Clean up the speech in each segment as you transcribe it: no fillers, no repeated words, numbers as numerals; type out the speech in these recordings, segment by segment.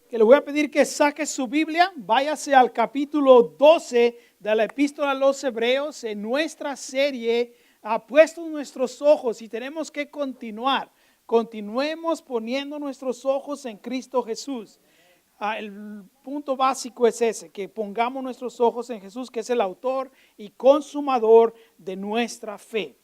que le voy a pedir que saque su Biblia, váyase al capítulo 12 de la Epístola a los Hebreos. En nuestra serie ha puesto nuestros ojos y tenemos que continuar. Continuemos poniendo nuestros ojos en Cristo Jesús. El punto básico es ese, que pongamos nuestros ojos en Jesús, que es el autor y consumador de nuestra fe.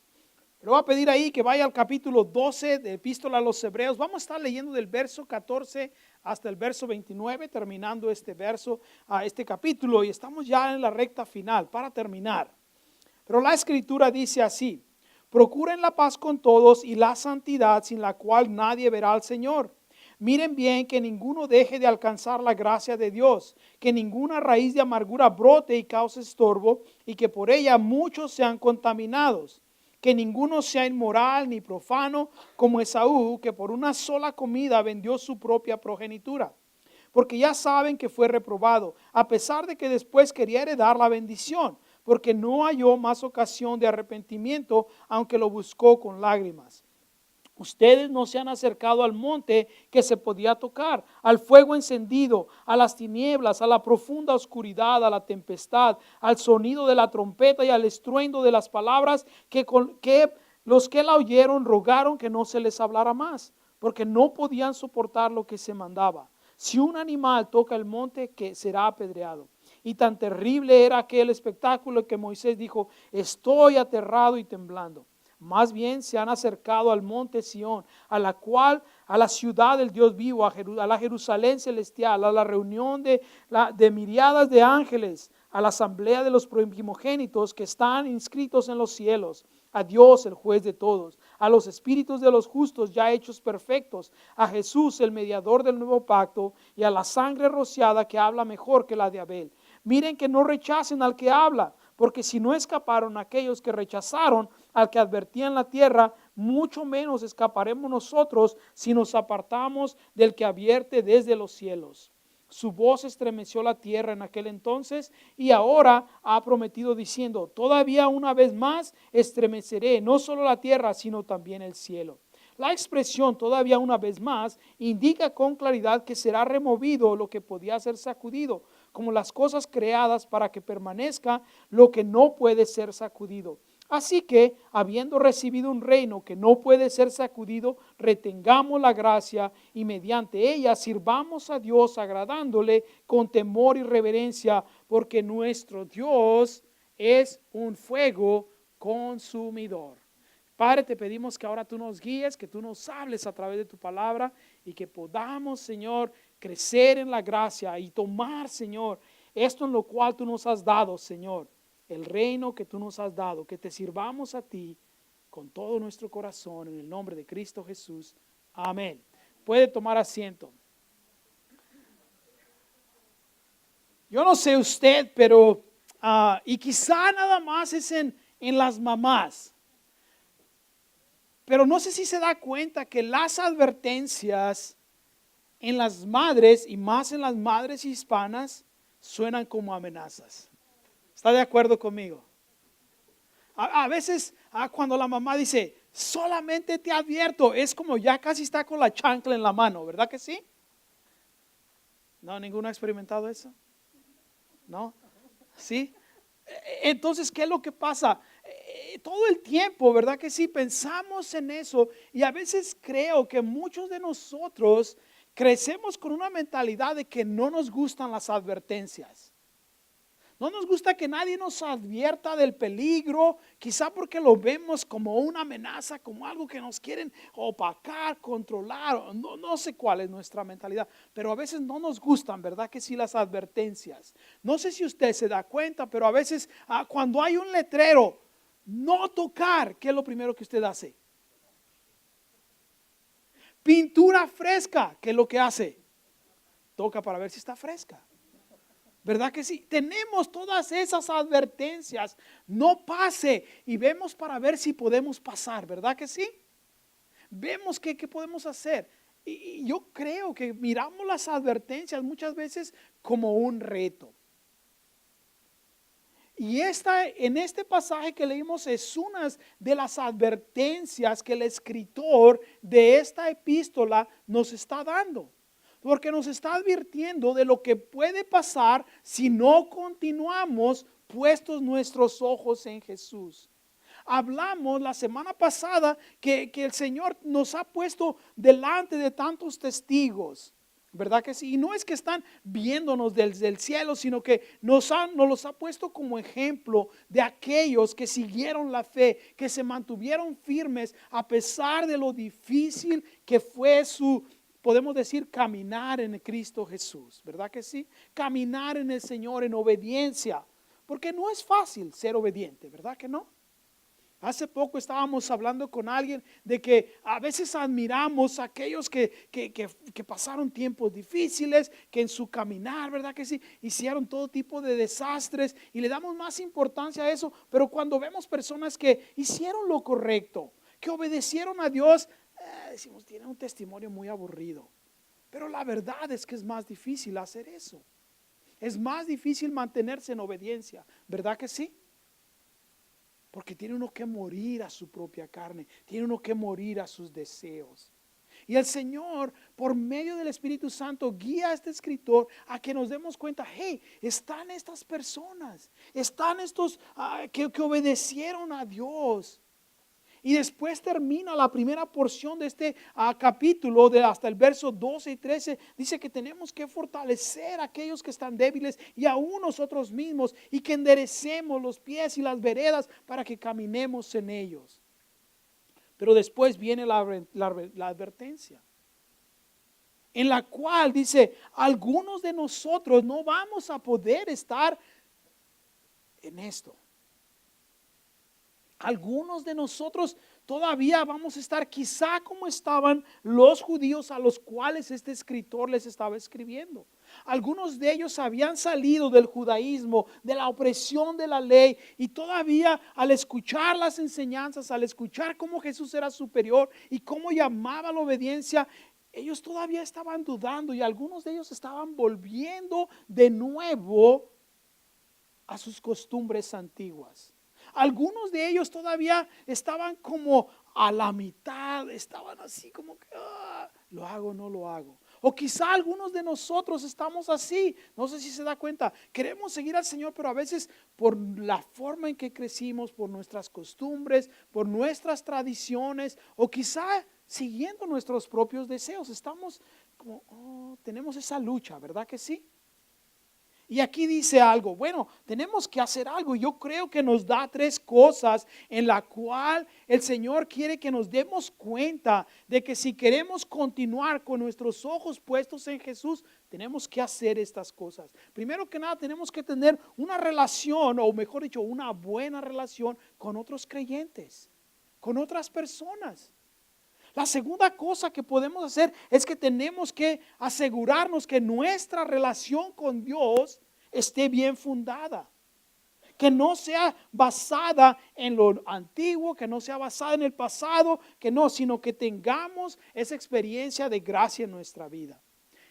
Le voy a pedir ahí que vaya al capítulo 12 de Epístola a los Hebreos. Vamos a estar leyendo del verso 14 hasta el verso 29, terminando este capítulo, y estamos ya en la recta final para terminar. Pero la Escritura dice así: procuren la paz con todos y la santidad, sin la cual nadie verá al Señor. Miren bien que ninguno deje de alcanzar la gracia de Dios, que ninguna raíz de amargura brote y cause estorbo, y que por ella muchos sean contaminados. Que ninguno sea inmoral ni profano como Esaú, que por una sola comida vendió su propia progenitura. Porque ya saben que fue reprobado, a pesar de que después quería heredar la bendición, porque no halló más ocasión de arrepentimiento, aunque lo buscó con lágrimas. Ustedes no se han acercado al monte que se podía tocar, al fuego encendido, a las tinieblas, a la profunda oscuridad, a la tempestad, al sonido de la trompeta y al estruendo de las palabras que los que la oyeron rogaron que no se les hablara más, porque no podían soportar lo que se mandaba. Si un animal toca el monte, que será apedreado. Y tan terrible era aquel espectáculo que Moisés dijo: estoy aterrado y temblando. Más bien se han acercado al monte Sión, a la ciudad del Dios vivo, a la Jerusalén celestial, a la reunión de miriadas de ángeles, a la asamblea de los primogénitos que están inscritos en los cielos, a Dios el juez de todos, a los espíritus de los justos ya hechos perfectos, a Jesús el mediador del nuevo pacto, y a la sangre rociada que habla mejor que la de Abel. Miren que no rechacen al que habla, porque si no escaparon aquellos que rechazaron al que advertía en la tierra, mucho menos escaparemos nosotros si nos apartamos del que advierte desde los cielos. Su voz estremeció la tierra en aquel entonces, y ahora ha prometido diciendo: todavía una vez más estremeceré no solo la tierra, sino también el cielo. La expresión todavía una vez más indica con claridad que será removido lo que podía ser sacudido, como las cosas creadas, para que permanezca lo que no puede ser sacudido. Así que, habiendo recibido un reino que no puede ser sacudido, retengamos la gracia y mediante ella sirvamos a Dios agradándole con temor y reverencia, porque nuestro Dios es un fuego consumidor. Padre, te pedimos que ahora tú nos guíes, que tú nos hables a través de tu palabra y que podamos, Señor, crecer en la gracia y tomar, Señor, esto en lo cual tú nos has dado, Señor, el reino que tú nos has dado, que te sirvamos a ti con todo nuestro corazón, en el nombre de Cristo Jesús. Amén. Puede tomar asiento. Yo no sé usted, pero, y quizá nada más es en las mamás, pero no sé si se da cuenta que las advertencias en las madres, y más en las madres hispanas, suenan como amenazas. ¿Está de acuerdo conmigo? A veces cuando la mamá dice: solamente te advierto, es como ya casi está con la chancla en la mano, ¿verdad que sí? ¿No? ¿Ninguno ha experimentado eso? ¿No? ¿Sí? Entonces, ¿qué es lo que pasa? Todo el tiempo, ¿verdad que sí? Pensamos en eso, y a veces creo que muchos de nosotros crecemos con una mentalidad de que no nos gustan las advertencias. No nos gusta que nadie nos advierta del peligro, quizá porque lo vemos como una amenaza, como algo que nos quieren opacar, controlar. No sé cuál es nuestra mentalidad, pero a veces no nos gustan, ¿verdad que sí, las advertencias? No sé si usted se da cuenta, pero a veces cuando hay un letrero, no tocar, ¿qué es lo primero que usted hace? Pintura fresca, ¿qué es lo que hace? Toca para ver si está fresca. ¿Verdad que sí? Tenemos todas esas advertencias. No pase, y vemos para ver si podemos pasar, ¿verdad que sí? Vemos qué podemos hacer. Y yo creo que miramos las advertencias muchas veces como un reto. Y en este pasaje que leímos es una de las advertencias que el escritor de esta epístola nos está dando. porque nos está advirtiendo de lo que puede pasar si no continuamos puestos nuestros ojos en Jesús. Hablamos la semana pasada que el Señor nos ha puesto delante de tantos testigos, ¿verdad que sí? Y no es que están viéndonos desde el cielo, sino que nos los ha puesto como ejemplo de aquellos que siguieron la fe, que se mantuvieron firmes a pesar de lo difícil que fue podemos decir, caminar en Cristo Jesús, ¿verdad que sí? Caminar en el Señor en obediencia, porque no es fácil ser obediente, ¿verdad que no? Hace poco estábamos hablando con alguien de que a veces admiramos a aquellos que pasaron tiempos difíciles, que en su caminar, ¿verdad que sí? Hicieron todo tipo de desastres y le damos más importancia a eso, pero cuando vemos personas que hicieron lo correcto, que obedecieron a Dios, decimos, tienen un testimonio muy aburrido. Pero la verdad es que es más difícil hacer eso. Es más difícil mantenerse en obediencia, ¿verdad que sí? Porque tiene uno que morir a su propia carne, tiene uno que morir a sus deseos. Y el Señor, por medio del Espíritu Santo, guía a este escritor a que nos demos cuenta, hey, están estas personas, están estos que obedecieron a Dios. Y después termina la primera porción de este capítulo, hasta el verso 12 y 13, dice que tenemos que fortalecer a aquellos que están débiles y aún nosotros mismos, y que enderecemos los pies y las veredas para que caminemos en ellos. Pero después viene la advertencia, en la cual dice, algunos de nosotros no vamos a poder estar en esto. Algunos de nosotros todavía vamos a estar quizá como estaban los judíos a los cuales este escritor les estaba escribiendo. Algunos de ellos habían salido del judaísmo, de la opresión de la ley, y todavía al escuchar las enseñanzas, al escuchar cómo Jesús era superior y cómo llamaba a la obediencia, ellos todavía estaban dudando, y algunos de ellos estaban volviendo de nuevo a sus costumbres antiguas. Algunos de ellos todavía estaban como a la mitad, estaban así como que, ¿lo hago o no lo hago? O quizá algunos de nosotros estamos así, no sé si se da cuenta, queremos seguir al Señor, pero a veces por la forma en que crecimos, por nuestras costumbres, por nuestras tradiciones, o quizá siguiendo nuestros propios deseos, estamos como, tenemos esa lucha, ¿verdad que sí? Y aquí dice algo, bueno, tenemos que hacer algo. Yo creo que nos da tres cosas en la cual el Señor quiere que nos demos cuenta de que si queremos continuar con nuestros ojos puestos en Jesús, tenemos que hacer estas cosas. Primero que nada, tenemos que tener una relación, o mejor dicho, una buena relación con otros creyentes, con otras personas. La segunda cosa que podemos hacer es que tenemos que asegurarnos que nuestra relación con Dios esté bien fundada. Que no sea basada en lo antiguo, que no sea basada en el pasado, que no, sino que tengamos esa experiencia de gracia en nuestra vida.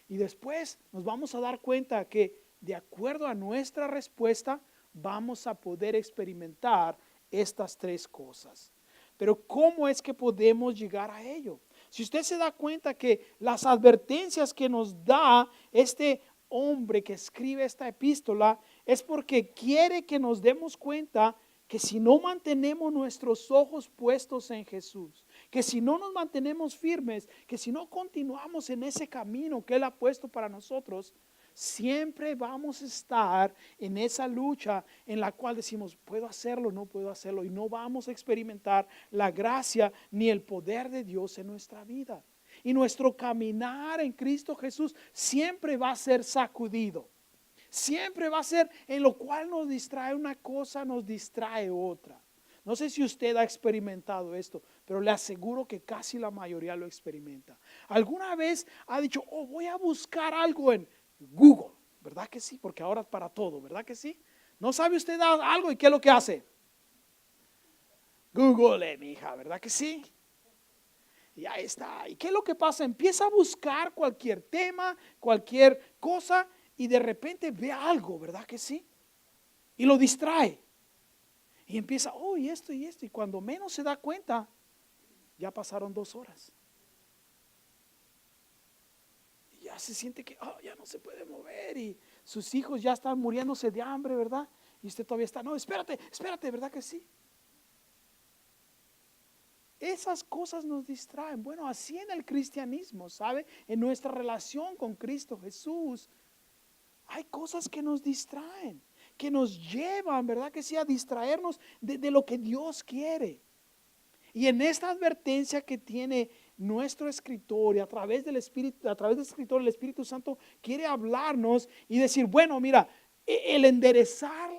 Y después nos vamos a dar cuenta que de acuerdo a nuestra respuesta vamos a poder experimentar estas tres cosas. Pero ¿cómo es que podemos llegar a ello? Si usted se da cuenta que las advertencias que nos da este hombre que escribe esta epístola es porque quiere que nos demos cuenta que si no mantenemos nuestros ojos puestos en Jesús, que si no nos mantenemos firmes, que si no continuamos en ese camino que Él ha puesto para nosotros, siempre vamos a estar en esa lucha en la cual decimos, puedo hacerlo, no puedo hacerlo, y no vamos a experimentar la gracia ni el poder de Dios en nuestra vida. Y nuestro caminar en Cristo Jesús siempre va a ser sacudido. Siempre va a ser en lo cual nos distrae una cosa, nos distrae otra. No sé si usted ha experimentado esto, pero le aseguro que casi la mayoría lo experimenta. ¿Alguna vez ha dicho, voy a buscar algo en Google? ¿Verdad que sí? Porque ahora es para todo, ¿verdad que sí? ¿No sabe usted algo y qué es lo que hace? Google, mi hija, ¿verdad que sí? Y ahí está. ¿Y qué es lo que pasa? Empieza a buscar cualquier tema, cualquier cosa, y de repente ve algo, ¿verdad que sí? Y lo distrae. Y empieza, y esto y esto. Y cuando menos se da cuenta, ya pasaron 2 horas. ya se siente que ya no se puede mover y sus hijos ya están muriéndose de hambre, ¿verdad? Y usted todavía está, no, espérate, ¿verdad que sí? Esas cosas nos distraen. Bueno, así en el cristianismo, ¿sabe? En nuestra relación con Cristo Jesús, hay cosas que nos distraen, que nos llevan, ¿verdad que sí? A distraernos de lo que Dios quiere. Y en esta advertencia que tiene nuestro escritor y a través del Espíritu, a través del escritor, el Espíritu Santo quiere hablarnos y decir, bueno, mira, el enderezar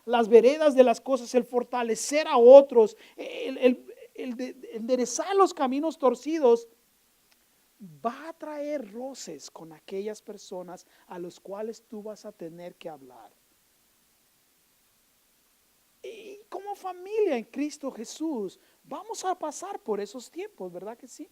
las veredas de las cosas, el fortalecer a otros, el enderezar los caminos torcidos, va a traer roces con aquellas personas a los cuales tú vas a tener que hablar. Y como familia en Cristo Jesús, vamos a pasar por esos tiempos, ¿verdad que sí?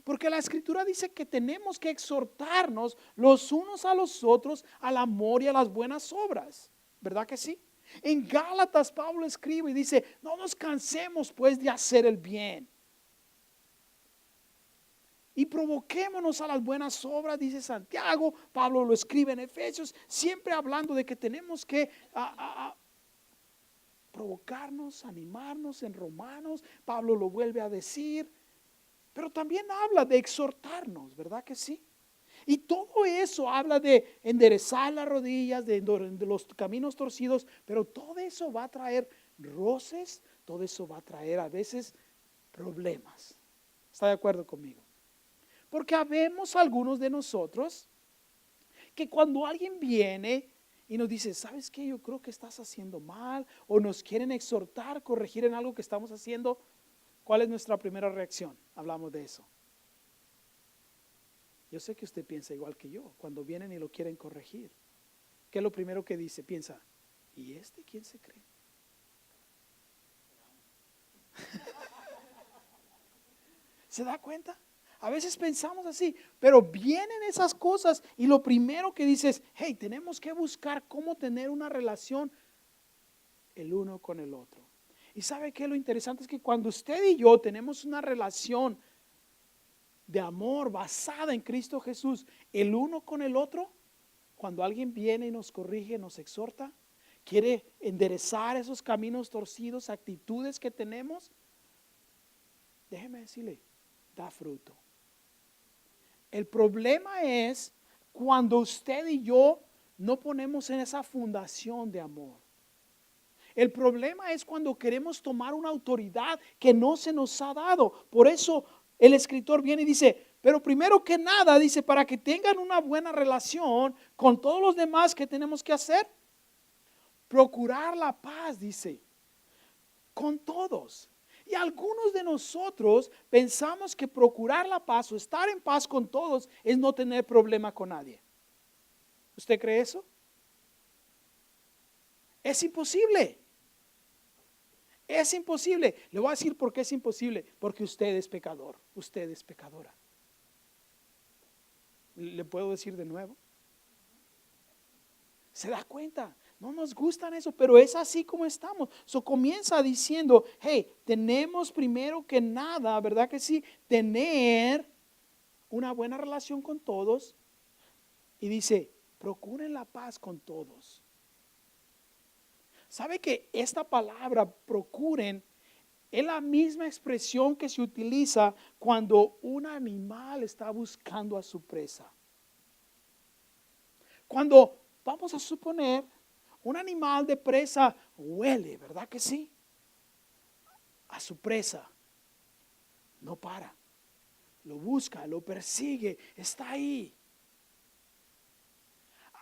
Porque la Escritura dice que tenemos que exhortarnos los unos a los otros al amor y a las buenas obras, ¿verdad que sí? En Gálatas Pablo escribe y dice, no nos cansemos pues de hacer el bien. Y provoquémonos a las buenas obras, dice Santiago. Pablo lo escribe en Efesios, siempre hablando de que tenemos que provocarnos, animarnos. En Romanos Pablo lo vuelve a decir, pero también habla de exhortarnos, ¿verdad que sí? Y todo eso habla de enderezar las rodillas, de los caminos torcidos, pero todo eso va a traer roces, todo eso va a traer a veces problemas. ¿Está de acuerdo conmigo? Porque habemos algunos de nosotros que cuando alguien viene y nos dice, ¿sabes qué? Yo creo que estás haciendo mal, o nos quieren exhortar, corregir en algo que estamos haciendo, ¿cuál es nuestra primera reacción? Hablamos de eso. Yo sé que usted piensa igual que yo, cuando vienen y lo quieren corregir. ¿Qué es lo primero que dice? Piensa, ¿y este quién se cree? ¿Se da cuenta? A veces pensamos así, pero vienen esas cosas y lo primero que dices, hey, tenemos que buscar cómo tener una relación el uno con el otro. Y ¿sabe qué? Lo interesante es que cuando usted y yo tenemos una relación de amor basada en Cristo Jesús, el uno con el otro, cuando alguien viene y nos corrige, nos exhorta, quiere enderezar esos caminos torcidos, actitudes que tenemos, déjeme decirle, da fruto. El problema es cuando usted y yo no ponemos en esa fundación de amor. El problema es cuando queremos tomar una autoridad que no se nos ha dado. Por eso el escritor viene y dice, pero primero que nada, dice, para que tengan una buena relación con todos los demás, ¿qué tenemos que hacer? Procurar la paz, dice, con todos. Y algunos de nosotros pensamos que procurar la paz o estar en paz con todos es no tener problema con nadie. ¿Usted cree eso? Es imposible. Es imposible. Le voy a decir por qué es imposible. Porque usted es pecador. Usted es pecadora. ¿Le puedo decir de nuevo? ¿Se da cuenta? No nos gustan eso, pero es así como estamos. Comienza diciendo, hey, tenemos primero que nada, ¿verdad que sí? Tener una buena relación con todos. Y dice, procuren la paz con todos. ¿Sabe que esta palabra, procuren, es la misma expresión que se utiliza cuando un animal está buscando a su presa? Cuando, vamos a suponer, un animal de presa huele, ¿verdad que sí? A su presa. No para. Lo busca, lo persigue, está ahí.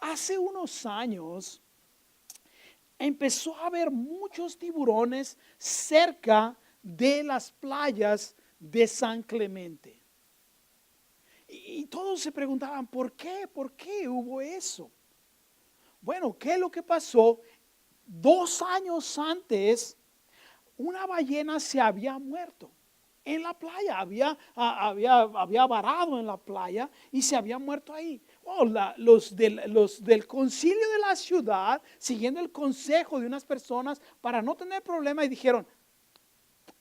Hace unos años empezó a haber muchos tiburones cerca de las playas de San Clemente. Y todos se preguntaban, ¿por qué? ¿Por qué hubo eso? Bueno, ¿qué es lo que pasó? 2 años antes, una ballena se había muerto en la playa, había varado en la playa y se había muerto ahí. Oh, los del concilio de la ciudad, siguiendo el consejo de unas personas para no tener problema, y dijeron,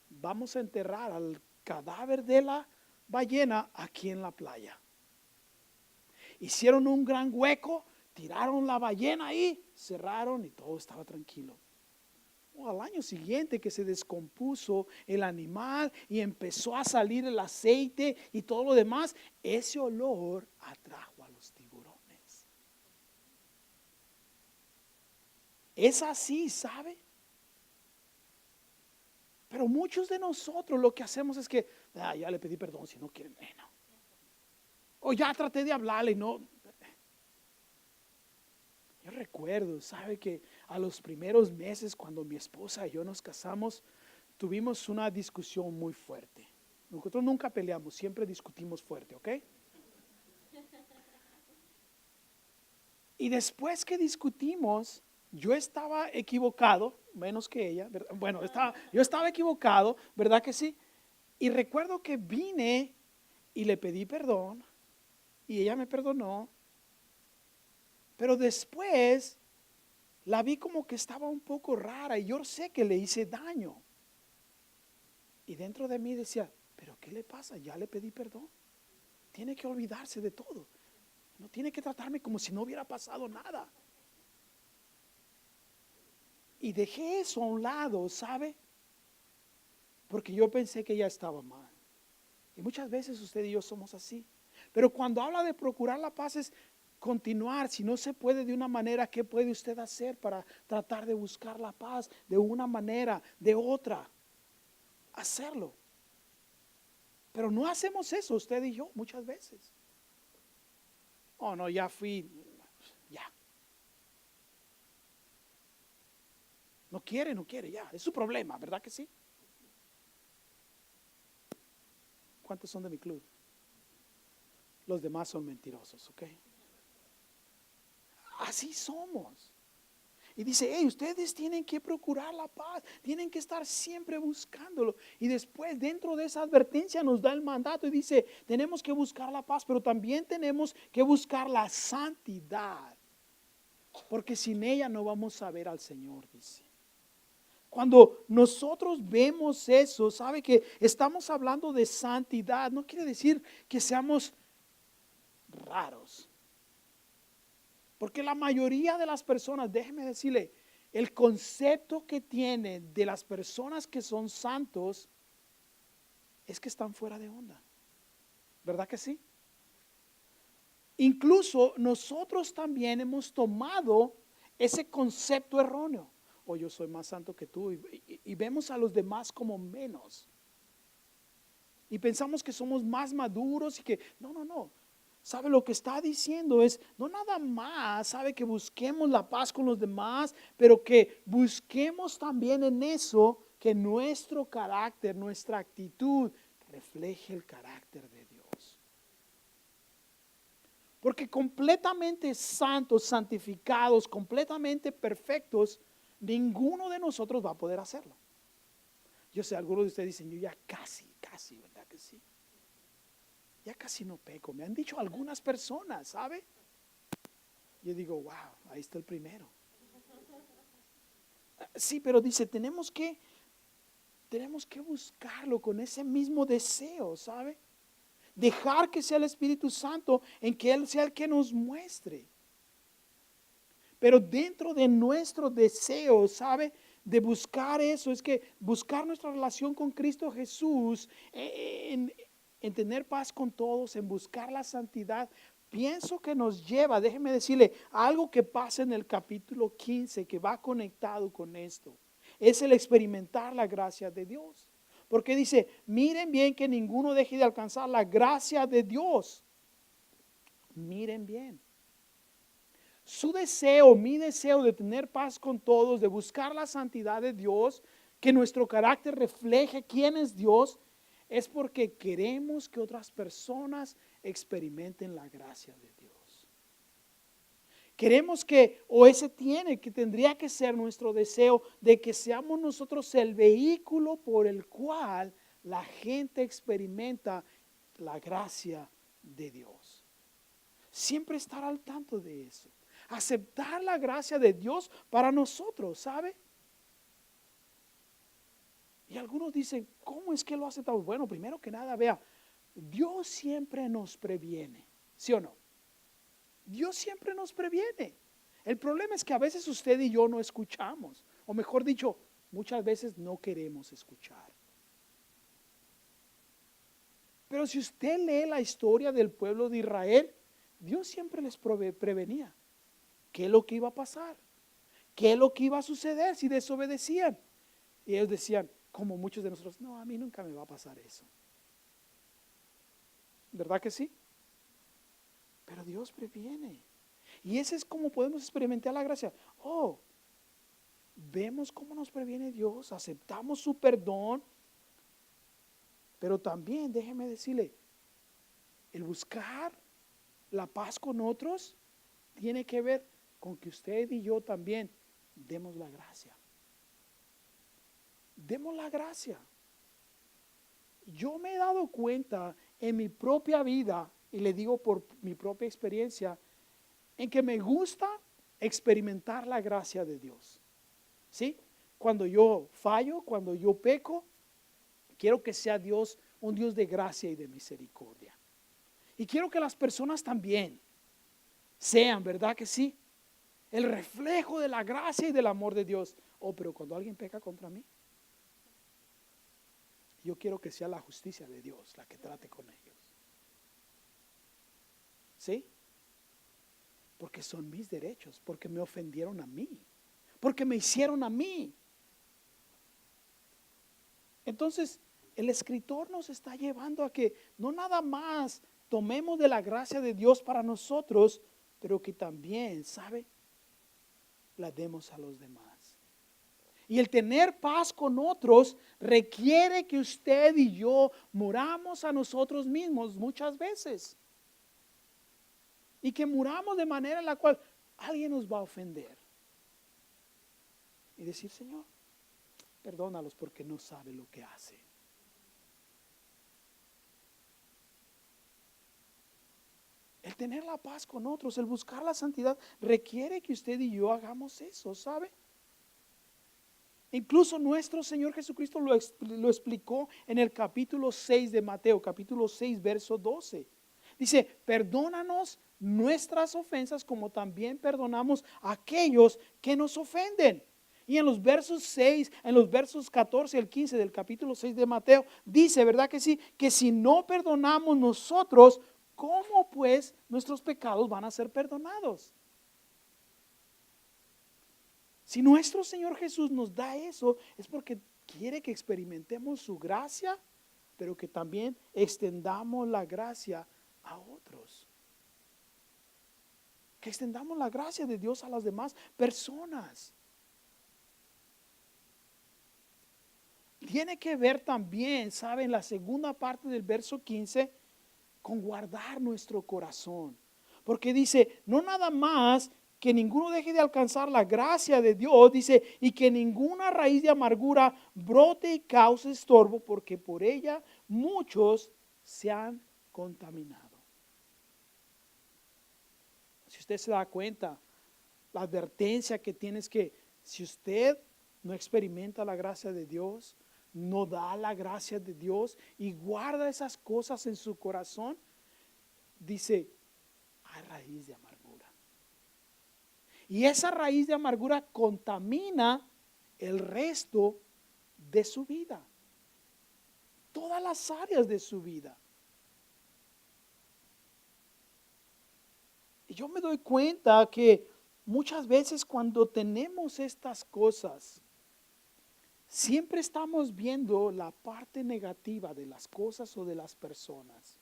vamos a enterrar al cadáver de la ballena aquí en la playa. Hicieron un gran hueco, tiraron la ballena ahí, cerraron y todo estaba tranquilo. Al año siguiente que se descompuso el animal y empezó a salir el aceite y todo lo demás, ese olor atrajo a los tiburones. Es así, ¿sabe? Pero muchos de nosotros lo que hacemos es que, ya le pedí perdón, si no quieren, no. O ya traté de hablarle y no. Yo recuerdo, sabe que a los primeros meses cuando mi esposa y yo nos casamos, tuvimos una discusión muy fuerte. Nosotros nunca peleamos, siempre discutimos fuerte, ¿ok? Y después que discutimos, yo estaba equivocado, menos que ella, ¿verdad? Bueno, yo estaba equivocado, ¿verdad que sí? Y recuerdo que vine y le pedí perdón y ella me perdonó. Pero después la vi como que estaba un poco rara y yo sé que le hice daño. Y dentro de mí decía, ¿pero qué le pasa? Ya le pedí perdón. Tiene que olvidarse de todo. No tiene que tratarme como si no hubiera pasado nada. Y dejé eso a un lado, ¿sabe? Porque yo pensé que ella estaba mal. Y muchas veces usted y yo somos así. Pero cuando habla de procurar la paz es continuar. Si no se puede de una manera, ¿qué puede usted hacer para tratar de buscar la paz? De una manera, de otra. Hacerlo. Pero no hacemos eso, usted y yo, muchas veces. Oh, no, ya fui, ya. No quiere, ya. Es su problema, ¿verdad que sí? ¿Cuántos son de mi club? Los demás son mentirosos, ¿ok? Así somos. Y dice, hey, ustedes tienen que procurar la paz, tienen que estar siempre buscándolo. Y después dentro de esa advertencia nos da el mandato y dice, tenemos que buscar la paz, pero también tenemos que buscar la santidad. Porque sin ella no vamos a ver al Señor, dice. Cuando nosotros vemos eso, sabe que estamos hablando de santidad, no quiere decir que seamos raros. Porque la mayoría de las personas, déjeme decirle, el concepto que tiene de las personas que son santos es que están fuera de onda. ¿Verdad que sí? Incluso nosotros también hemos tomado ese concepto erróneo. O yo soy más santo que tú y vemos a los demás como menos. Y pensamos que somos más maduros y que no. ¿Sabe lo que está diciendo? Es no nada más, sabe que busquemos la paz con los demás, pero que busquemos también en eso que nuestro carácter, nuestra actitud refleje el carácter de Dios. Porque completamente santos, santificados, completamente perfectos, ninguno de nosotros va a poder hacerlo. Yo sé, algunos de ustedes dicen, yo ya casi, ¿verdad que sí? Ya casi no peco. Me han dicho algunas personas, ¿sabe? Yo digo, wow, ahí está el primero. Sí, pero dice, tenemos que buscarlo con ese mismo deseo, ¿sabe? Dejar que sea el Espíritu Santo en que Él sea el que nos muestre. Pero dentro de nuestro deseo, ¿sabe? De buscar eso, es que buscar nuestra relación con Cristo Jesús, en tener paz con todos, en buscar la santidad, pienso que nos lleva, déjeme decirle, algo que pasa en el capítulo 15 que va conectado con esto. Es el experimentar la gracia de Dios. Porque dice, miren bien que ninguno deje de alcanzar la gracia de Dios. Miren bien. Su deseo, mi deseo de tener paz con todos, de buscar la santidad de Dios, que nuestro carácter refleje quién es Dios, es porque queremos que otras personas experimenten la gracia de Dios. Queremos que, o ese tendría que ser nuestro deseo, de que seamos nosotros el vehículo por el cual la gente experimenta la gracia de Dios. Siempre estar al tanto de eso. Aceptar la gracia de Dios para nosotros, ¿sabe? Y algunos dicen, ¿cómo es que lo aceptamos? Bueno, primero que nada, vea, Dios siempre nos previene, ¿sí o no? Dios siempre nos previene. El problema es que a veces usted y yo no escuchamos, o mejor dicho, muchas veces no queremos escuchar. Pero si usted lee la historia del pueblo de Israel, Dios siempre les prevenía qué es lo que iba a pasar, qué es lo que iba a suceder si desobedecían. Y ellos decían, como muchos de nosotros, no, a mí nunca me va a pasar eso. ¿Verdad que sí? Pero Dios previene. Y ese es como podemos experimentar la gracia. Oh, vemos cómo nos previene Dios, aceptamos su perdón, pero también déjeme decirle, el buscar la paz con otros tiene que ver con que usted y yo también demos la gracia. Demos la gracia. Yo me he dado cuenta en mi propia vida, y le digo por mi propia experiencia, en que me gusta experimentar la gracia de Dios. ¿Sí? Cuando yo fallo, cuando yo peco, quiero que sea Dios un Dios de gracia y de misericordia. Y quiero que las personas también sean, ¿verdad que sí? El reflejo de la gracia y del amor de Dios. Oh, pero cuando alguien peca contra mí, yo quiero que sea la justicia de Dios la que trate con ellos. ¿Sí? Porque son mis derechos, porque me ofendieron a mí, porque me hicieron a mí. Entonces, el escritor nos está llevando a que no nada más tomemos de la gracia de Dios para nosotros, pero que también, ¿sabe? La demos a los demás. Y el tener paz con otros requiere que usted y yo muramos a nosotros mismos muchas veces. Y que muramos de manera en la cual alguien nos va a ofender. Y decir, Señor, perdónalos porque no sabe lo que hace. El tener la paz con otros, el buscar la santidad, requiere que usted y yo hagamos eso, ¿sabe? Incluso nuestro Señor Jesucristo lo explicó en el capítulo 6 de Mateo, capítulo 6, verso 12. Dice, perdónanos nuestras ofensas como también perdonamos a aquellos que nos ofenden. Y en los versos 6, en los versos 14 al 15 del capítulo 6 de Mateo, dice, ¿verdad que sí? Que si no perdonamos nosotros, ¿cómo pues nuestros pecados van a ser perdonados? Si nuestro Señor Jesús nos da eso, es porque quiere que experimentemos su gracia, pero que también extendamos la gracia a otros. Que extendamos la gracia de Dios a las demás personas. Tiene que ver también, ¿saben? La segunda parte del verso 15, con guardar nuestro corazón. Porque dice, no nada más que ninguno deje de alcanzar la gracia de Dios, dice, y que ninguna raíz de amargura brote y cause estorbo, porque por ella muchos se han contaminado. Si usted se da cuenta, la advertencia que tiene es que si usted no experimenta la gracia de Dios, no da la gracia de Dios y guarda esas cosas en su corazón, dice, hay raíz de amargura. Y esa raíz de amargura contamina el resto de su vida. Todas las áreas de su vida. Y yo me doy cuenta que muchas veces cuando tenemos estas cosas, siempre estamos viendo la parte negativa de las cosas o de las personas.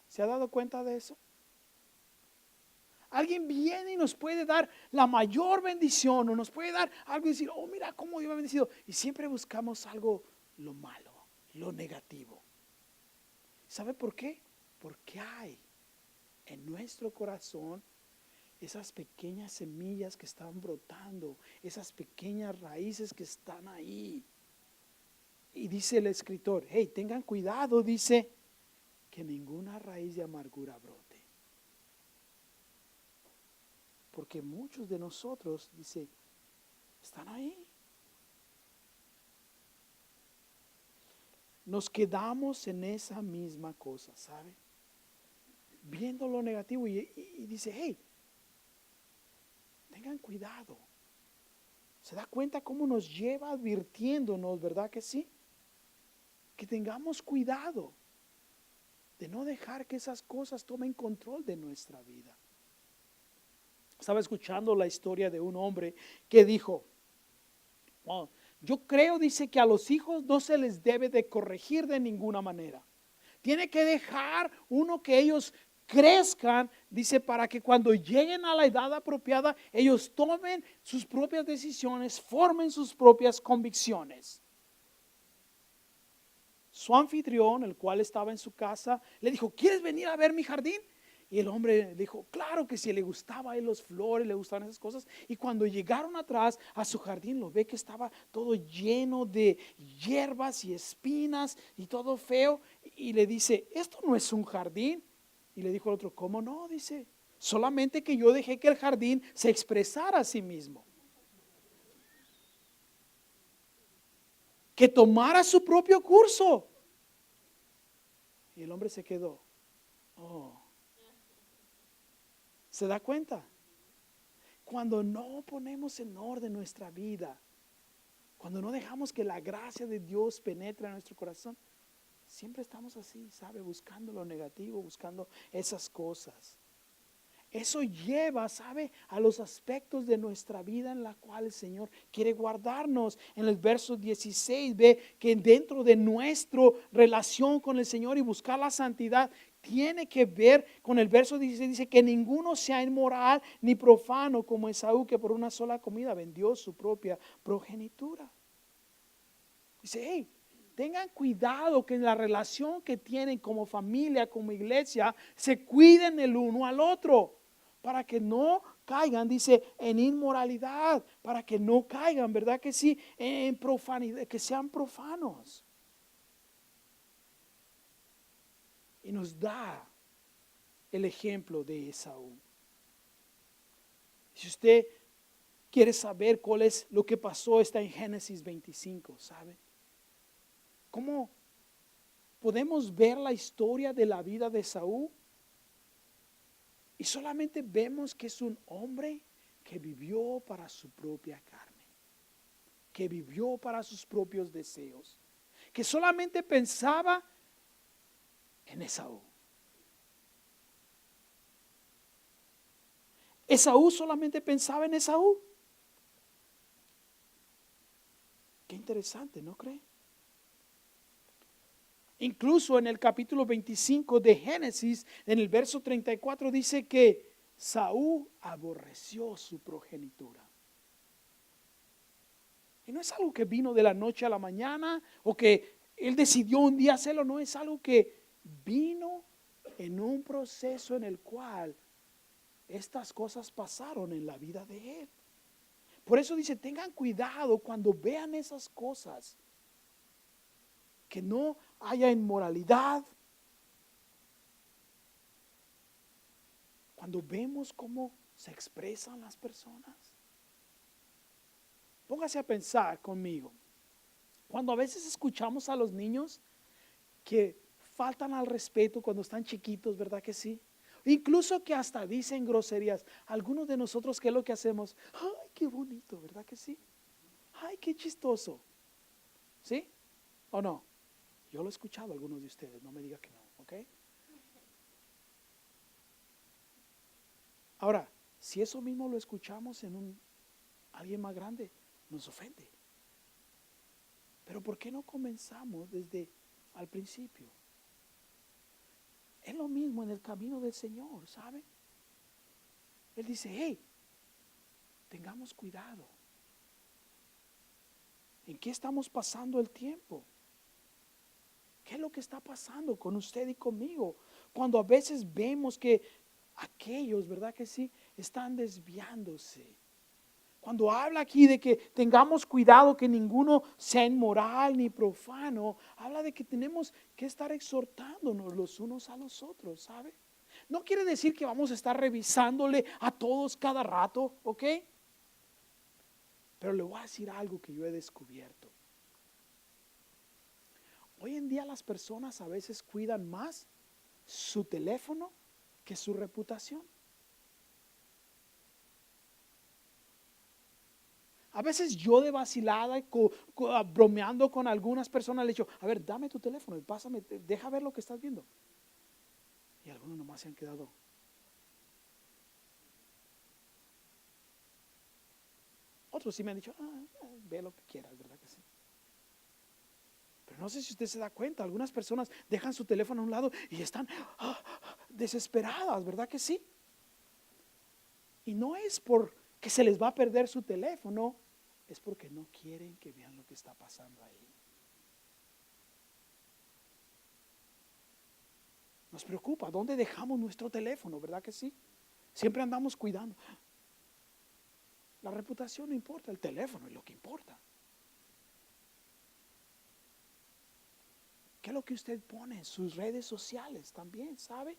¿Se ha dado cuenta de eso? Alguien viene y nos puede dar la mayor bendición o nos puede dar algo y decir, oh, mira cómo Dios me ha bendecido. Y siempre buscamos algo, lo malo, lo negativo. ¿Sabe por qué? Porque hay en nuestro corazón esas pequeñas semillas que están brotando, esas pequeñas raíces que están ahí. Y dice el escritor, hey, tengan cuidado, dice, que ninguna raíz de amargura brote. Porque muchos de nosotros, dice, están ahí. nos quedamos en esa misma cosa, ¿sabe? Viendo lo negativo y dice, hey, tengan cuidado. ¿Se da cuenta cómo nos lleva advirtiéndonos, verdad que sí? Que tengamos cuidado de no dejar que esas cosas tomen control de nuestra vida. Estaba escuchando la historia de un hombre que dijo, "Oh, yo creo", dice, "que a los hijos no se les debe de corregir de ninguna manera. Tiene que dejar uno que ellos crezcan", dice, "para que cuando lleguen a la edad apropiada, ellos tomen sus propias decisiones, formen sus propias convicciones". Su anfitrión, el cual estaba en su casa, le dijo, "¿Quieres venir a ver mi jardín?" Y el hombre dijo, claro que sí, le gustaba a él los flores, le gustaban esas cosas. Y cuando llegaron atrás a su jardín, lo ve que estaba todo lleno de hierbas y espinas y todo feo. Y le dice, "Esto no es un jardín". Y le dijo el otro, "¿Cómo no?", dice, "solamente que yo dejé que el jardín se expresara a sí mismo, que tomara su propio curso". Y el hombre se quedó, oh, ¿se da cuenta? Cuando no ponemos en orden nuestra vida, cuando no dejamos que la gracia de Dios penetre en nuestro corazón, siempre estamos así, ¿sabe? Buscando lo negativo, buscando esas cosas. Eso lleva, ¿sabe?, a los aspectos de nuestra vida en la cual el Señor quiere guardarnos. En el verso 16 ve que dentro de nuestra relación con el Señor y buscar la santidad, tiene que ver con el verso 16, dice que ninguno sea inmoral ni profano como Esaú, que por una sola comida vendió su propia progenitura. Dice, hey, tengan cuidado que en la relación que tienen como familia, como iglesia, se cuiden el uno al otro, para que no caigan, dice, en inmoralidad, para que no caigan, ¿verdad que sí?, en profanidad, que sean profanos. Y nos da el ejemplo de Esaú. Si usted quiere saber cuál es lo que pasó, está en Génesis 25, ¿sabe? ¿Cómo podemos ver la historia de la vida de Esaú? Y solamente vemos que es un hombre que vivió para su propia carne, que vivió para sus propios deseos, que solamente pensaba en Esaú. Esaú solamente pensaba en Esaú. Qué interesante, ¿no cree? Incluso en el capítulo 25 de Génesis, en el verso 34, dice que Saúl aborreció su progenitura. Y no es algo que vino de la noche a la mañana o que él decidió un día hacerlo, no, es algo que vino en un proceso en el cual estas cosas pasaron en la vida de él. Por eso dice, tengan cuidado cuando vean esas cosas, que no haya inmoralidad. Cuando vemos cómo se expresan las personas, póngase a pensar conmigo. Cuando a veces escuchamos a los niños que faltan al respeto cuando están chiquitos, ¿verdad que sí? Incluso que hasta dicen groserías. Algunos de nosotros, ¿qué es lo que hacemos? Ay, qué bonito, ¿verdad que sí? Ay, qué chistoso. ¿Sí? ¿O no? Yo lo he escuchado a algunos de ustedes, no me diga que no, ¿ok? Ahora, si eso mismo lo escuchamos en alguien más grande, nos ofende. Pero ¿por qué no comenzamos desde al principio? Es lo mismo en el camino del Señor, ¿sabe? Él dice, hey, tengamos cuidado. ¿En qué estamos pasando el tiempo? ¿Qué es lo que está pasando con usted y conmigo? Cuando a veces vemos que aquellos, ¿verdad que sí?, están desviándose. Cuando habla aquí de que tengamos cuidado que ninguno sea inmoral ni profano, habla de que tenemos que estar exhortándonos los unos a los otros, ¿sabe? No quiere decir que vamos a estar revisándole a todos cada rato, ¿ok? Pero le voy a decir algo que yo he descubierto. Hoy en día las personas a veces cuidan más su teléfono que su reputación. A veces yo de vacilada, bromeando con algunas personas, le digo, a ver, dame tu teléfono, pásame, deja ver lo que estás viendo. Y algunos nomás se han quedado. Otros sí me han dicho, ve lo que quieras, ¿verdad que sí? Pero no sé si usted se da cuenta, algunas personas dejan su teléfono a un lado y están desesperadas, ¿verdad que sí? Y no es porque se les va a perder su teléfono, es porque no quieren que vean lo que está pasando ahí. Nos preocupa, ¿dónde dejamos nuestro teléfono? ¿Verdad que sí? Siempre andamos cuidando. La reputación no importa, el teléfono es lo que importa. ¿Qué es lo que usted pone en sus redes sociales también, sabe?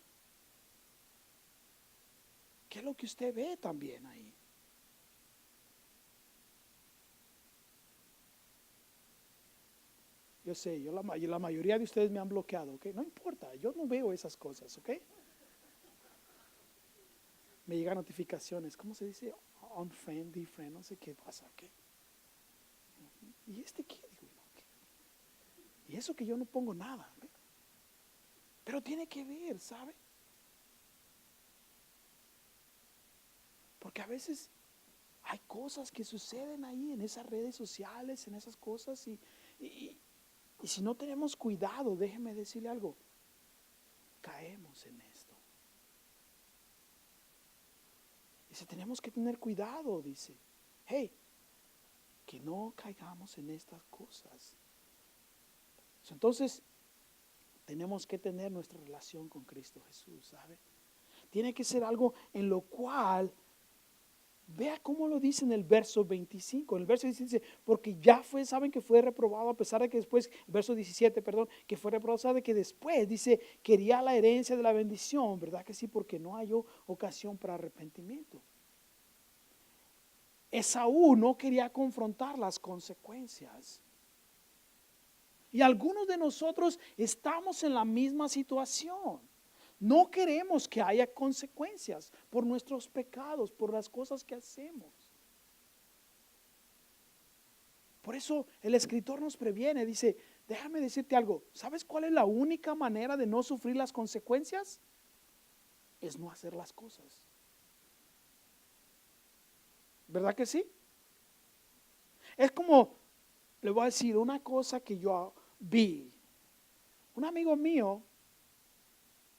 ¿Qué es lo que usted ve también ahí? Yo sé, la mayoría de ustedes me han bloqueado, ¿ok? No importa, yo no veo esas cosas, ¿ok? Me llegan notificaciones, ¿cómo se dice? Unfriend, defriend, no sé qué pasa, ¿ok? ¿Y este qué? Digo, ¿qué? Y eso que yo no pongo nada, ¿ok? Pero tiene que ver, ¿sabe? Porque a veces hay cosas que suceden ahí en esas redes sociales, en esas cosas, y si no tenemos cuidado, déjeme decirle algo, caemos en esto. Dice, tenemos que tener cuidado, dice. Hey, que no caigamos en estas cosas. Entonces, tenemos que tener nuestra relación con Cristo Jesús, ¿sabe? Tiene que ser algo en lo cual, vea cómo lo dice en el verso 25. En el verso 17 dice, porque ya saben que fue reprobado, a pesar de que después, verso 17, perdón, que fue reprobado, sabe que después dice, quería la herencia de la bendición, ¿verdad que sí? Porque no halló ocasión para arrepentimiento. Esaú no quería confrontar las consecuencias. Y algunos de nosotros estamos en la misma situación. No queremos que haya consecuencias por nuestros pecados, por las cosas que hacemos. Por eso el escritor nos previene, dice, déjame decirte algo, ¿sabes cuál es la única manera de no sufrir las consecuencias? Es no hacer las cosas. ¿Verdad que sí? Es como, le voy a decir una cosa que yo vi. Un amigo mío,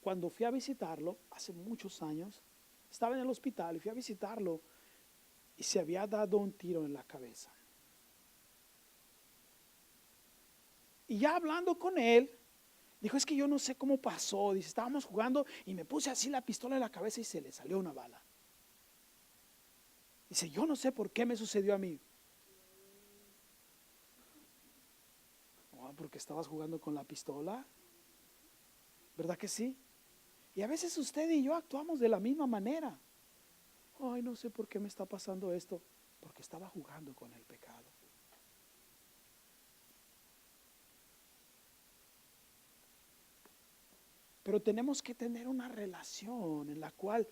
cuando fui a visitarlo, hace muchos años, estaba en el hospital y fui a visitarlo y se había dado un tiro en la cabeza. Y ya hablando con él, dijo, es que yo no sé cómo pasó. Dice, estábamos jugando y me puse así la pistola en la cabeza y se le salió una bala. Dice, yo no sé por qué me sucedió a mí. Oh, porque estabas jugando con la pistola. ¿Verdad que sí? Y a veces usted y yo actuamos de la misma manera. Ay, no sé por qué me está pasando esto. Porque estaba jugando con el pecado. Pero tenemos que tener una relación en la cual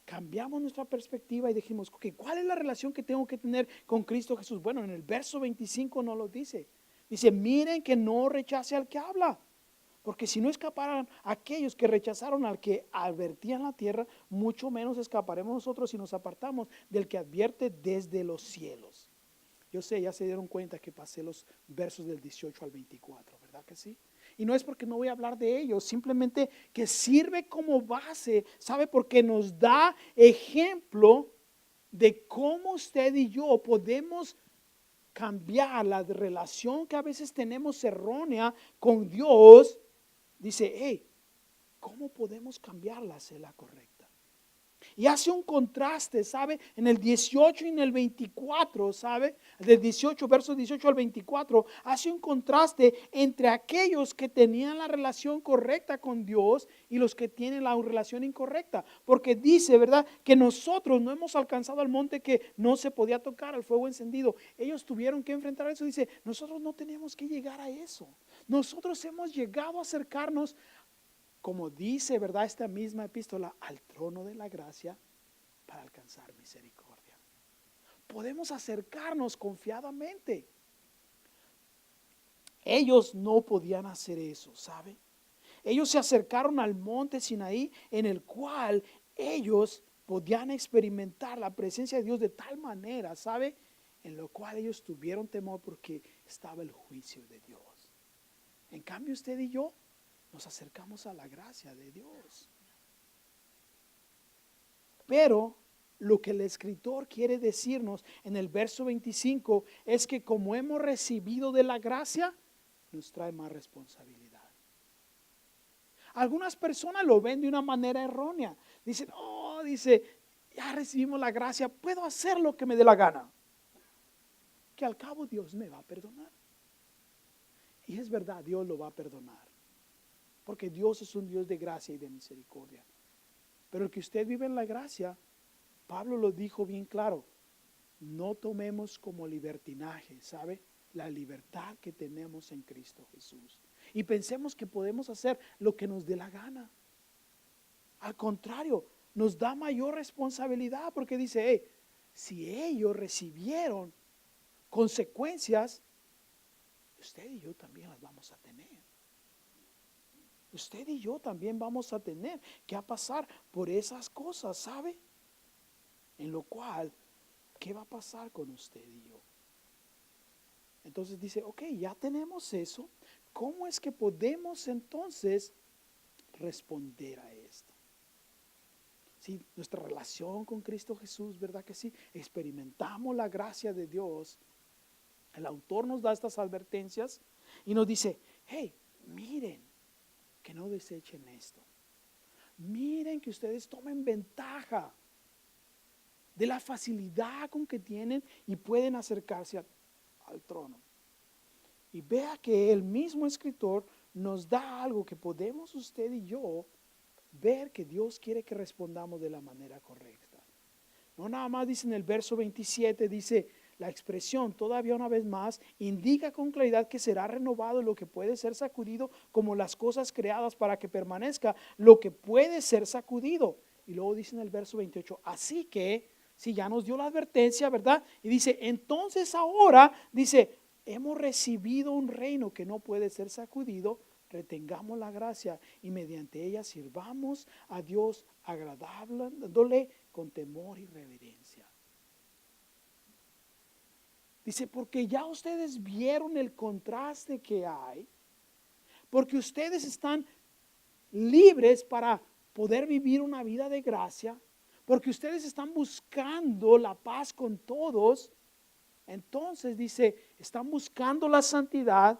cambiamos nuestra perspectiva y dijimos, okay, ¿cuál es la relación que tengo que tener con Cristo Jesús? Bueno, en el verso 25 no lo dice. Dice, miren que no rechace al que habla. Porque si no escaparan aquellos que rechazaron al que advertía en la tierra, mucho menos escaparemos nosotros si nos apartamos del que advierte desde los cielos. Yo sé, ya se dieron cuenta que pasé los versos del 18 al 24, ¿verdad que sí? Y no es porque no voy a hablar de ellos, simplemente que sirve como base, ¿sabe? Porque nos da ejemplo de cómo usted y yo podemos cambiar la relación que a veces tenemos errónea con Dios. Dice, hey, ¿cómo podemos cambiarla a ser la correcta? Y hace un contraste, ¿sabe? En el 18 y en el 24, ¿sabe? Del 18, versos 18 al 24, hace un contraste entre aquellos que tenían la relación correcta con Dios y los que tienen la relación incorrecta. Porque dice, ¿verdad? Que nosotros no hemos alcanzado al monte que no se podía tocar, al fuego encendido. Ellos tuvieron que enfrentar eso. Dice, nosotros no tenemos que llegar a eso. Nosotros hemos llegado a acercarnos, como dice, ¿verdad? Esta misma epístola, al trono de la gracia para alcanzar misericordia. Podemos acercarnos confiadamente. Ellos no podían hacer eso, ¿sabe? Ellos se acercaron al monte Sinaí, en el cual ellos podían experimentar la presencia de Dios de tal manera, ¿sabe? En lo cual ellos tuvieron temor porque estaba el juicio de Dios. En cambio, usted y yo nos acercamos a la gracia de Dios. Pero lo que el escritor quiere decirnos en el verso 25 es que como hemos recibido de la gracia, nos trae más responsabilidad. Algunas personas lo ven de una manera errónea. Dicen, ya recibimos la gracia, puedo hacer lo que me dé la gana. Que al cabo Dios me va a perdonar. Y es verdad, Dios lo va a perdonar. Porque Dios es un Dios de gracia y de misericordia. Pero el que usted vive en la gracia, Pablo lo dijo bien claro, no tomemos como libertinaje, ¿sabe? La libertad que tenemos en Cristo Jesús. Y pensemos que podemos hacer lo que nos dé la gana. Al contrario, nos da mayor responsabilidad porque dice, si ellos recibieron consecuencias, usted y yo también las vamos a tener. Usted y yo también vamos a tener que pasar por esas cosas, ¿sabe? En lo cual, ¿qué va a pasar con usted y yo? Entonces dice, ok, ya tenemos eso. ¿Cómo es que podemos entonces responder a esto? Sí, nuestra relación con Cristo Jesús, ¿verdad que sí? Experimentamos la gracia de Dios. El autor nos da estas advertencias y nos dice, hey, miren, que no desechen esto. Miren que ustedes tomen ventaja de la facilidad con que tienen y pueden acercarse al trono. Y vea que el mismo escritor nos da algo que podemos usted y yo ver que Dios quiere que respondamos de la manera correcta. No nada más dice en el verso 27, dice la expresión todavía una vez más, indica con claridad que será renovado lo que puede ser sacudido como las cosas creadas para que permanezca lo que puede ser sacudido. Y luego dice en el verso 28, así que, si ya nos dio la advertencia, ¿verdad? Y dice, entonces ahora, dice, hemos recibido un reino que no puede ser sacudido, retengamos la gracia y mediante ella sirvamos a Dios agradándole con temor y reverencia. Dice, porque ya ustedes vieron el contraste que hay, porque ustedes están libres para poder vivir una vida de gracia, porque ustedes están buscando la paz con todos. Entonces dice, están buscando la santidad,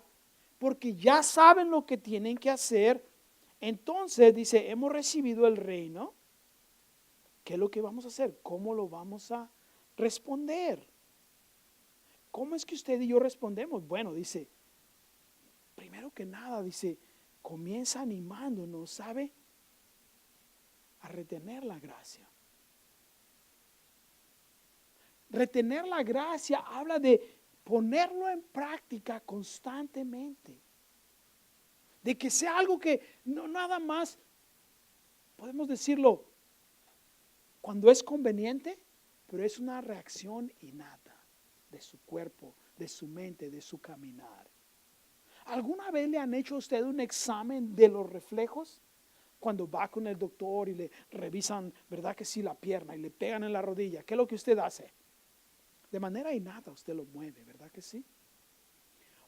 porque ya saben lo que tienen que hacer. Entonces dice, hemos recibido el reino. ¿Qué es lo que vamos a hacer? ¿Cómo lo vamos a responder? ¿Cómo es que usted y yo respondemos? Bueno, dice, primero que nada, dice, comienza animándonos, ¿sabe? A retener la gracia. Retener la gracia habla de ponerlo en práctica constantemente. De que sea algo que no nada más, podemos decirlo, cuando es conveniente, pero es una reacción innata de su cuerpo, de su mente, de su caminar. ¿Alguna vez le han hecho a usted un examen de los reflejos? Cuando va con el doctor y le revisan, ¿verdad que sí, la pierna y le pegan en la rodilla? ¿Qué es lo que usted hace? De manera innata usted lo mueve, ¿verdad que sí?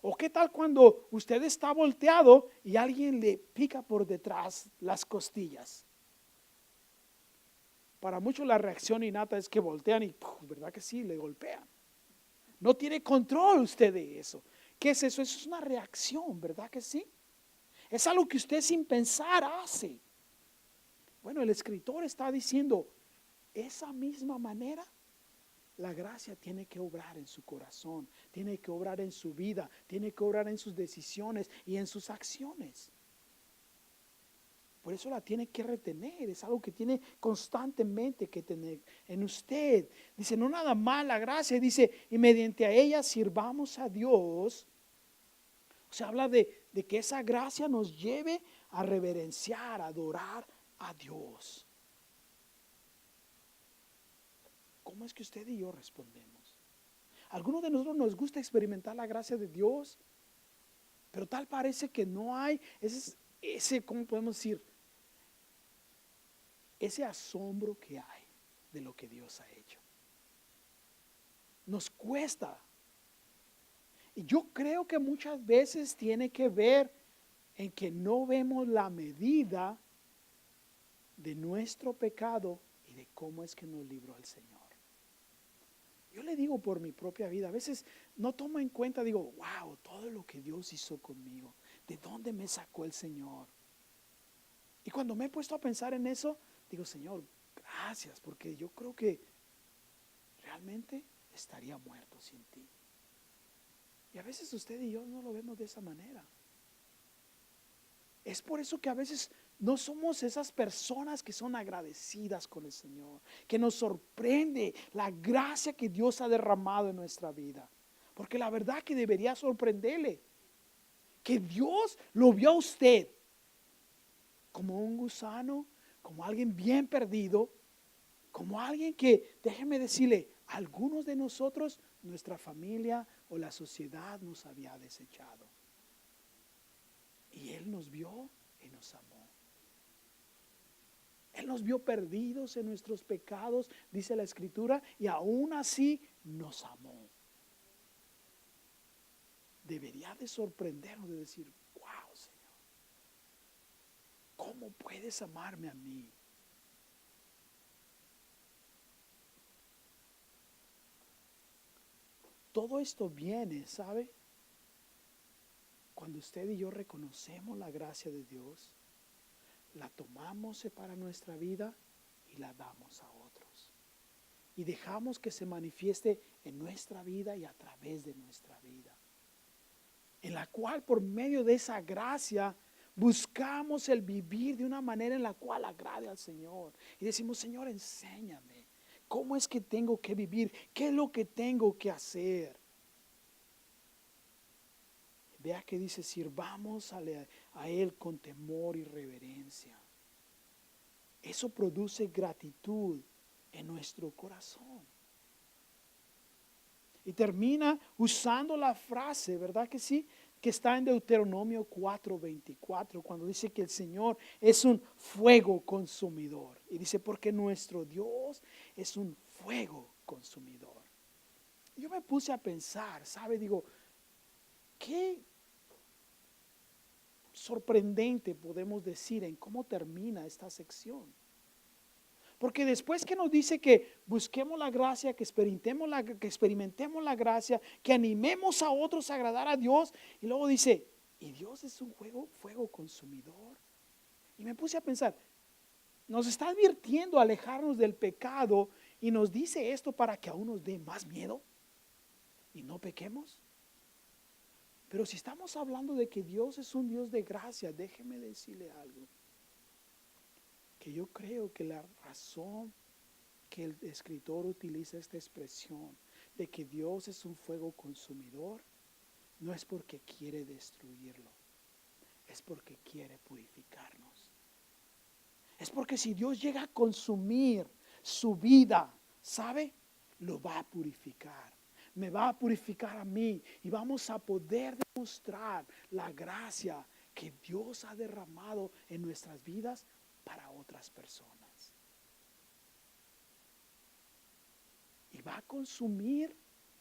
¿O qué tal cuando usted está volteado y alguien le pica por detrás las costillas? Para muchos la reacción innata es que voltean y, ¿verdad que sí? Le golpean. No tiene control usted de eso. ¿Qué es eso? Eso es una reacción, ¿verdad que sí? Es algo que usted sin pensar hace. Bueno, el escritor está diciendo, esa misma manera, la gracia tiene que obrar en su corazón, tiene que obrar en su vida, tiene que obrar en sus decisiones y en sus acciones. Por eso la tiene que retener, es algo que tiene constantemente que tener en usted. Dice, no nada más la gracia, dice, y mediante a ella sirvamos a Dios. O sea, habla de que esa gracia nos lleve a reverenciar, a adorar a Dios. ¿Cómo es que usted y yo respondemos? Algunos de nosotros nos gusta experimentar la gracia de Dios, pero tal parece que no hay ese, ¿cómo podemos decir? Ese asombro que hay de lo que Dios ha hecho. Nos cuesta. Y yo creo que muchas veces tiene que ver en que no vemos la medida de nuestro pecado y de cómo es que nos libró el Señor. Yo le digo por mi propia vida, a veces no tomo en cuenta, digo, wow, todo lo que Dios hizo conmigo, ¿de dónde me sacó el Señor? Y cuando me he puesto a pensar en eso, digo, Señor, gracias, porque yo creo que realmente estaría muerto sin ti. Y a veces usted y yo no lo vemos de esa manera. Es por eso que a veces no somos esas personas que son agradecidas con el Señor, que nos sorprende la gracia que Dios ha derramado en nuestra vida. Porque la verdad que debería sorprenderle, que Dios lo vio a usted como un gusano, como alguien bien perdido, como alguien que, déjeme decirle, algunos de nosotros, nuestra familia o la sociedad nos había desechado. Y Él nos vio y nos amó. Él nos vio perdidos en nuestros pecados, dice la Escritura, y aún así nos amó. Debería de sorprendernos de decir, wow, Señor, ¿cómo puedes amarme a mí? Todo esto viene, ¿sabe? Cuando usted y yo reconocemos la gracia de Dios, la tomamos para nuestra vida y la damos a otros. Y dejamos que se manifieste en nuestra vida y a través de nuestra vida. En la cual por medio de esa gracia buscamos el vivir de una manera en la cual agrade al Señor. Y decimos, Señor, enséñame. ¿Cómo es que tengo que vivir? ¿Qué es lo que tengo que hacer? Vea que dice, sirvamos a Él con temor y reverencia. Eso produce gratitud en nuestro corazón. Y termina usando la frase, ¿verdad que sí? Que está en Deuteronomio 4:24, cuando dice que el Señor es un fuego consumidor. Y dice, porque nuestro Dios es un fuego consumidor. Yo me puse a pensar, ¿sabe? Digo, qué sorprendente podemos decir en cómo termina esta sección. Porque después que nos dice que busquemos la gracia, que experimentemos la gracia, que animemos a otros a agradar a Dios, y luego dice, y Dios es un fuego consumidor. Y me puse a pensar, nos está advirtiendo a alejarnos del pecado y nos dice esto para que aún nos dé más miedo y no pequemos. Pero si estamos hablando de que Dios es un Dios de gracia, déjeme decirle algo. Que yo creo que la razón que el escritor utiliza esta expresión de que Dios es un fuego consumidor no es porque quiere destruirlo, es porque quiere purificarnos. Es porque si Dios llega a consumir su vida, ¿sabe? Lo va a purificar. Me va a purificar a mí y vamos a poder demostrar la gracia que Dios ha derramado en nuestras vidas para otras personas. Y va a consumir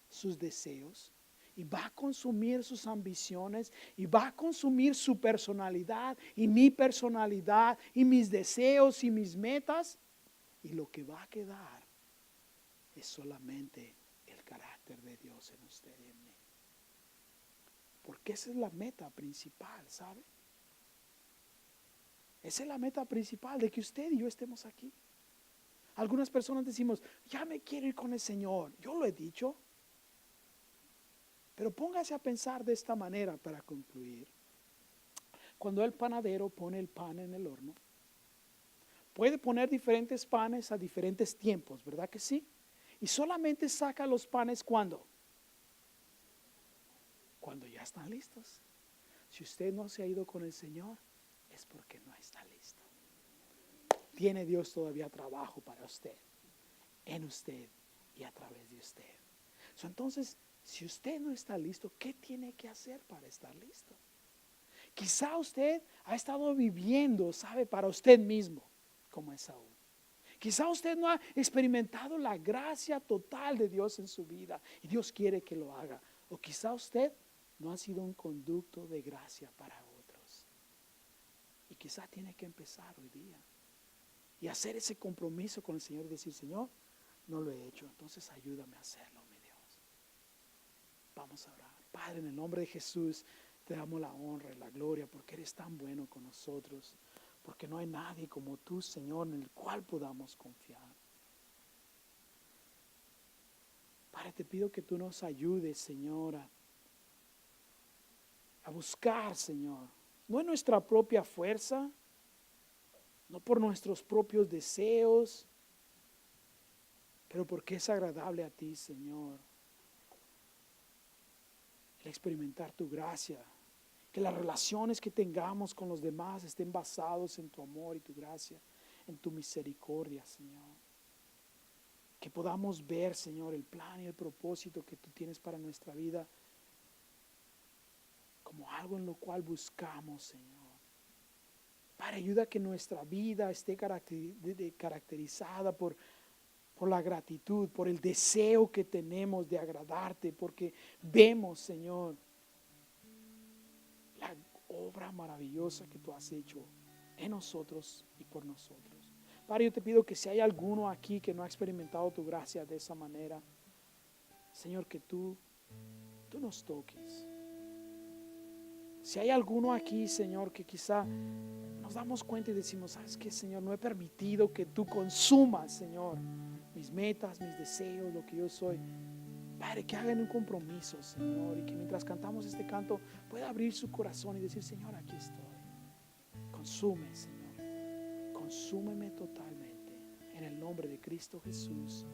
sus deseos, y va a consumir sus ambiciones, y va a consumir su personalidad y mi personalidad y mis deseos y mis metas. Y lo que va a quedar es solamente el carácter de Dios en usted y en mí. Porque esa es la meta principal, ¿sabe? Esa es la meta principal de que usted y yo estemos aquí. Algunas personas decimos, ya me quiero ir con el Señor. Yo lo he dicho. Pero póngase a pensar de esta manera para concluir. Cuando el panadero pone el pan en el horno, puede poner diferentes panes a diferentes tiempos, ¿verdad que sí? Y solamente saca los panes ¿cuándo? Cuando ya están listos. Si usted no se ha ido con el Señor, es porque no está listo. Tiene Dios todavía trabajo para usted, en usted y a través de usted. Entonces, si usted no está listo, ¿qué tiene que hacer para estar listo? Quizá usted ha estado viviendo, sabe, para usted mismo, como Esaú. Quizá usted no ha experimentado la gracia total de Dios en su vida y Dios quiere que lo haga. O quizá usted no ha sido un conducto de gracia para otros. Y quizá tiene que empezar hoy día y hacer ese compromiso con el Señor y decir, Señor, no lo he hecho, entonces ayúdame a hacerlo, mi Dios. Vamos a orar. Padre, en el nombre de Jesús, te damos la honra y la gloria porque eres tan bueno con nosotros, porque no hay nadie como tú, Señor, en el cual podamos confiar. Padre, te pido que tú nos ayudes, Señor, a buscar, Señor, no en nuestra propia fuerza, no por nuestros propios deseos, pero porque es agradable a ti, Señor, el experimentar tu gracia. Que las relaciones que tengamos con los demás estén basados en tu amor y tu gracia, en tu misericordia, Señor. Que podamos ver, Señor, el plan y el propósito que tú tienes para nuestra vida como algo en lo cual buscamos, Señor. Padre, ayuda a que nuestra vida esté caracterizada por la gratitud, por el deseo que tenemos de agradarte, porque vemos, Señor, la obra maravillosa que tú has hecho en nosotros y por nosotros. Padre, yo te pido que si hay alguno aquí que no ha experimentado tu gracia de esa manera, Señor, que tú nos toques. Si hay alguno aquí, Señor, que quizá nos damos cuenta y decimos, ¿sabes qué, Señor? No he permitido que tú consumas, Señor, mis metas, mis deseos, lo que yo soy. Padre, que hagan un compromiso, Señor, y que mientras cantamos este canto pueda abrir su corazón y decir, Señor, aquí estoy. Consume, Señor. Consúmeme totalmente. En el nombre de Cristo Jesús.